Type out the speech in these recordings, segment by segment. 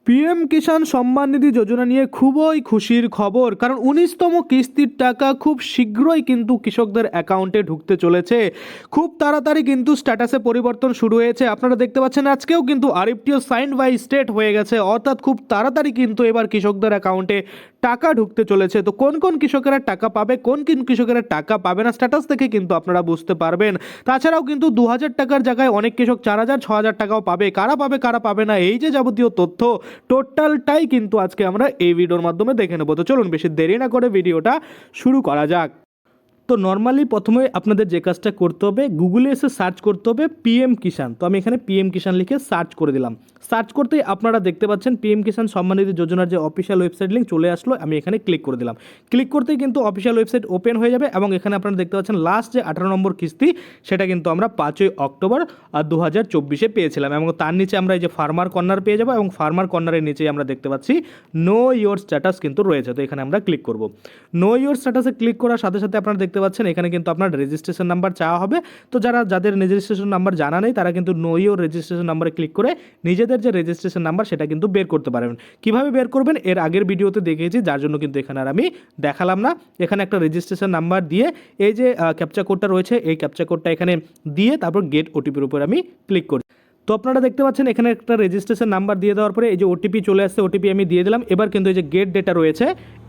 PM Kisan Samman Nidhi যোজনা নিয়ে খুবই খুশির খবর, কারণ 19তম কিস্তির টাকা খুব শীঘ্রই কিন্তু কৃষকদের অ্যাকাউন্টে ঢুকতে চলেছে। খুব তাড়াতাড়ি কিন্তু স্ট্যাটাসে পরিবর্তন শুরু হয়েছে। আপনারা দেখতে পাচ্ছেন আজকেও কিন্তু আরএফটিও সাইন্ড বাই স্টেট হয়ে গেছে, অর্থাৎ খুব তাড়াতাড়ি কিন্তু এবার কৃষকদের অ্যাকাউন্টে টাকা ঢুকতে চলেছে। তো কোন কোন কৃষকেরা টাকা পাবে, কোন কোন কৃষকেরা টাকা পাবে না, স্ট্যাটাস দেখে কিন্তু আপনারা বুঝতে পারবেন। তাছাড়াও কিন্তু 2000 টাকার জায়গায় অনেক কৃষক 4000 6000 টাকাও পাবে। কারা পাবে না, এই যে যাবতীয় তথ্য টোটালটাই কিন্তু আজকে আমরা এই ভিডিওর মাধ্যমে দেখে নেব। তো চলুন বেশি দেরি না করে ভিডিওটা শুরু করা যাক। তো নর্মালি প্রথমে আপনাদের যে কাজটা করতে হবে, গুগলে এসে সার্চ করতে হবে পিএম কিষাণ। তো আমি এখানে পিএম কিষাণ লিখে সার্চ করে দিলাম। সার্চ করতেই আপনারা দেখতে পাচ্ছেন পিএম কিষাণ সম্মান নিধি যোজনার যে অফিসিয়াল ওয়েবসাইট লিঙ্ক চলে আসলো। আমি এখানে ক্লিক করে দিলাম। ক্লিক করতেই কিন্তু অফিসিয়াল ওয়েবসাইট ওপেন হয়ে যাবে এবং এখানে আপনারা দেখতে পাচ্ছেন লাস্ট যে 18 নম্বর কিস্তি সেটা কিন্তু আমরা 5ই অক্টোবর 2024 পেয়েছিলাম, এবং তার নিচে আমরা এই যে ফার্মার কর্নার পেয়ে যাবো, এবং ফার্মার কর্নারের নিচেই আমরা দেখতে পাচ্ছি নো ইয়োর স্ট্যাটাস কিন্তু রয়েছে। তো এখানে আমরা ক্লিক করব। নো ইয়োর স্ট্যাটাসে ক্লিক করার সাথে সাথে আপনারা দেখতে পাচ্ছেন এখানে কিন্তু আপনার রেজিস্ট্রেশন নাম্বার চাওয়া হবে। তো যাদের রেজিস্ট্রেশন নাম্বার জানা নেই তারা কিন্তু নো ইয়োর রেজিস্ট্রেশন নাম্বারে ক্লিক করে নিজেদের যে রেজিস্ট্রেশন নাম্বার সেটা কিন্তু বের করতে পারবেন। কিভাবে বের করবেন এর আগের ভিডিওতে দেখিয়েছি, যার জন্য কিন্তু এখানে আর আমি দেখালাম না। এখানে একটা রেজিস্ট্রেশন নাম্বার দিয়ে এই যে ক্যাপচা কোডটা রয়েছে এই ক্যাপচা কোডটা এখানে দিয়ে তারপর গেট ওটিপির উপর আমি ক্লিক করি। তো আপনারা দেখতে পাচ্ছেন এখানে একটা রেজিস্ট্রেশন নাম্বার দিয়ে দেওয়ার পরে এই যে ওটিপি চলে আসছে, ওটিপি আমি দিয়ে দিলাম। এবার কিন্তু এই যে গেট ডেটা রয়েছে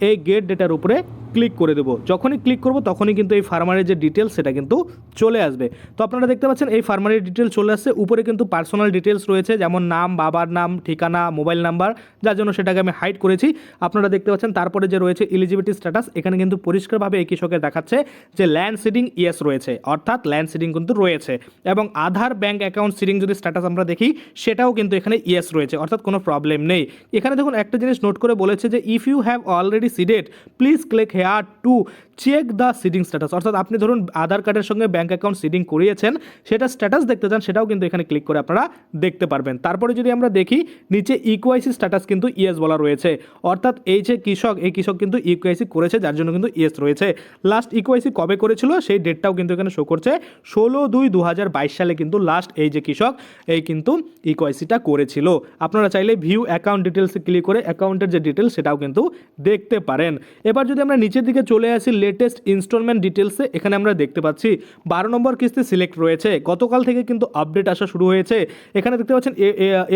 এই গেট ডেটার উপরে ক্লিক করে দেবো। যখনই ক্লিক করব তখনই কিন্তু এই ফার্মারের যে ডিটেলস সেটা কিন্তু চলে আসবে। তো আপনারা দেখতে পাচ্ছেন এই ফার্মারের ডিটেলস চলে আসছে। উপরে কিন্তু পার্সোনাল ডিটেলস রয়েছে, যেমন নাম, বাবার নাম, ঠিকানা, মোবাইল নাম্বার, যার জন্য সেটাকে আমি হাইড করেছি। আপনারা দেখতে পাচ্ছেন তারপরে যে রয়েছে এলিজিবিলিটি স্ট্যাটাস, এখানে কিন্তু পরিষ্কারভাবে এই কৃষকের দেখাচ্ছে যে ল্যান্ড সিডিং ইয়েস রয়েছে, অর্থাৎ ল্যান্ড সিডিং কিন্তু রয়েছে। এবং আধার ব্যাঙ্ক অ্যাকাউন্ট সিডিং যদি স্ট্যাটাস আমরা দেখি সেটাও কিন্তু এখানে ইয়েস রয়েছে, অর্থাৎ কোনো প্রবলেম নেই। এখানে দেখুন একটা জিনিস নোট করে বলেছে যে if you have already seeded please click here to check the seeding status, অর্থাৎ আপনি ধরুন আধার কার্ডের সঙ্গে ব্যাঙ্ক অ্যাকাউন্ট সিডিং করিয়েছেন, সেটা স্ট্যাটাস দেখতে চান, সেটাও কিন্তু এখানে ক্লিক করে আপনারা দেখতে পারবেন। তারপরে যদি আমরা দেখি নিচে ইকুআইসি স্ট্যাটাস কিন্তু ইয়েস বলা রয়েছে, অর্থাৎ এই যে কৃষক এই কৃষক কিন্তু ইকুআইসি করেছে, যার জন্য কিন্তু ইয়েস রয়েছে। লাস্ট ইকুআইসি কবে করেছিল সেই ডেটটাও কিন্তু এখানে শো করছে 16/2/2022 সালে কিন্তু লাস্ট এই যে কৃষক এই কিন্তু ইকুআইসিটা করেছিল। আপনারা চাইলে ভিউ অ্যাকাউন্ট ডিটেলসে ক্লিক করে অ্যাকাউন্টের যে ডিটেলস সেটাও কিন্তু দেখতে পারেন। এবার যদি আমরা নিচের দিকে চলে আসি লেটেস্ট ইনস্টলমেন্ট ডিটেলসে, এখানে আমরা দেখতে পাচ্ছি 12 নম্বর কিস্তি সিলেক্ট রয়েছে। গতকাল থেকে কিন্তু আপডেট আসা শুরু হয়েছে। এখানে দেখতে পাচ্ছেন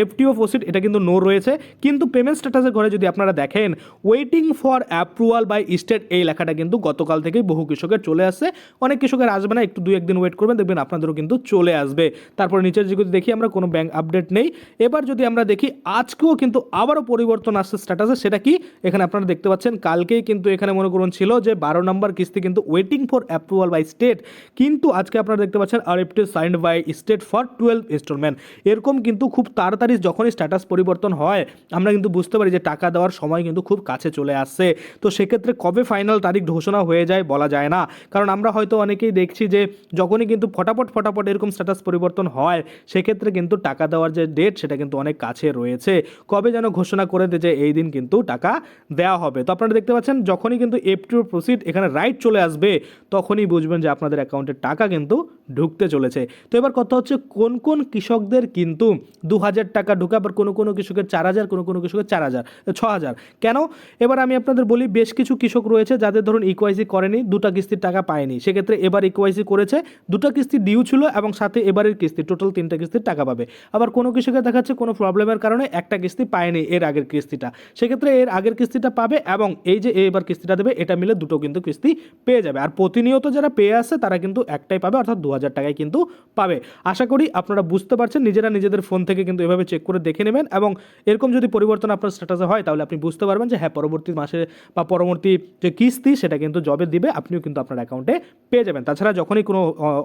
এফটিও প্রসিড এটা কিন্তু নো রয়েছে, কিন্তু পেমেন্ট স্ট্যাটাসের ঘরে যদি আপনারা দেখেন waiting for approval by state এই লেখাটা কিন্তু গতকাল থেকেই বহু কৃষকের চলে আসছে। অনেক কৃষকের আসবে না, একটু 2-1 দিন ওয়েট করবেন, দেখবেন আপনাদেরও কিন্তু চলে আসবে। তারপর নিচের দিকে দেখি আমরা কোনো ব্যাংক আপডেট নেই। এবার যদি আমরা দেখি আজকেও কিন্তু আবারও পরিবর্তন আসছে স্ট্যাটাসে, সেটা কি এখানে আপনারা দেখতে পাচ্ছেন কালকেই কিন্তু এখানে মনে করুন ছিল যে 12 নম্বর কিস্তি কিন্তু waiting for approval by state, কিন্তু আজকে আপনারা দেখতে পাচ্ছেন RFT signed by state for 12 instalment. এরকম কিন্তু খুব তাড়াতাড়ি যখনই স্ট্যাটাস পরিবর্তন হয় আমরা কিন্তু বুঝতে পারি যে টাকা দেওয়ার সময় কিন্তু খুব কাছে চলে আসছে। তো সেক্ষেত্রে কবে ফাইনাল তারিখ ঘোষণা হয়ে যায় বলা যায় না, কারণ আমরা হয়তো অনেকেই দেখছি যে যখনই কিন্তু ফটাফট এরকম স্ট্যাটাস পরিবর্তন হয় সেক্ষেত্রে কিন্তু টাকা দেওয়ার যে ডেট সেটা কিন্তু অনেক কাছে রয়েছে। কবে যেন ঘোষণা করে দেয় যে এই দিন কিন্তু টাকা দেওয়া হবে। তো আপনারা দেখতে পাচ্ছেন যখনই কিন্তু এফটিও প্রসিড এখানে রাইট চলে আসবে তখনই বুঝবেন যে আপনাদের অ্যাকাউন্টে টাকা কিন্তু ঢুকতে চলেছে। তো এবার কথা হচ্ছে কোন কোন কৃষকদের কিন্তু 2000 টাকা ঢুকে, আবার কোনো কৃষকের 4000, কোনো কৃষকের 4000 6000 কেন? এবার আমি আপনাদের বলি, বেশ কিছু কৃষক রয়েছে যাদের ধরুন ইকুআইসি করেনি, 2টা কিস্তির টাকা পায়নি, সেক্ষেত্রে এবার ইকুআইসি করেছে, 2টা কিস্তি ডিউ ছিল এবং সাথে এবারের কিস্তি টোটাল 3টা কিস্তির টাকা পাবে। আবার কোনো কৃষকের দেখাচ্ছে কোনো প্রবলেমের কারণে একটা কিস্তি পায়নি এর আগের কিস্তিটা, সেক্ষেত্রে এর আগের কিস্তিটা পাবে এবং এই যে এবার কিস্তিটা দেবে এটা মিলে দুটো কিন্তু কিস্তি পেয়ে যাবে। আর প্রতিনিয়ত যারা পেয়ে আসছে তারা কিন্তু একটাই পাবে, অর্থাৎ 2000 টাকায় কিন্তু পাবে। আশা করি আপনারা বুঝতে পারছেন, নিজেরা নিজেদের ফোন থেকে কিন্তু এভাবে চেক করে দেখে নেবেন, এবং এরকম যদি পরিবর্তন আপনার স্ট্যাটাসে হয় তাহলে আপনি বুঝতে পারবেন যে হ্যাঁ পরবর্তী মাসে বা পরবর্তী যে কিস্তি সেটা কিন্তু জবে দিবে আপনিও কিন্তু আপনার অ্যাকাউন্টে পেয়ে যাবেন। তাছাড়া যখনই কোনো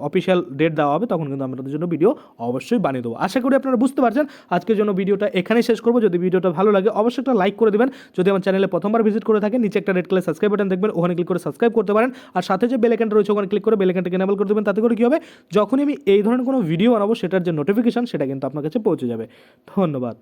অফিসিয়াল ডেট দেওয়া হবে তখন কিন্তু আমাদের জন্য ভিডিও অবশ্যই বানিয়ে দেবো। আশা করি আপনারা বুঝতে পারছেন। আজকের জন্য ভিডিওটা এখানেই শেষ করবো। যদি ভিডিওটা ভালো লাগে অবশ্যই একটা লাইক করে দেবেন। যদি আমার চ্যানেলে প্রথমবার ভিজিট করে থাকেন নিচে একটা রেড কালার সাবস্ক্রাইব বাটন দেখবেন, ওখানে ক্লিক করে সাবস্ক্রাইব করতে পারেন। আর সাথে যে বেল আইকনটা রয়েছে ওখানে ক্লিক করে বেল আইকনটাকে এনেবল করে দেবেন। তাতে করে কী হবে, যখনই আমি এই ধরনের কোনো ভিডিও বানাবো সেটার যে নোটিফিকেশন সেটা কিন্তু আপনার কাছে পৌঁছে যাবে। ধন্যবাদ।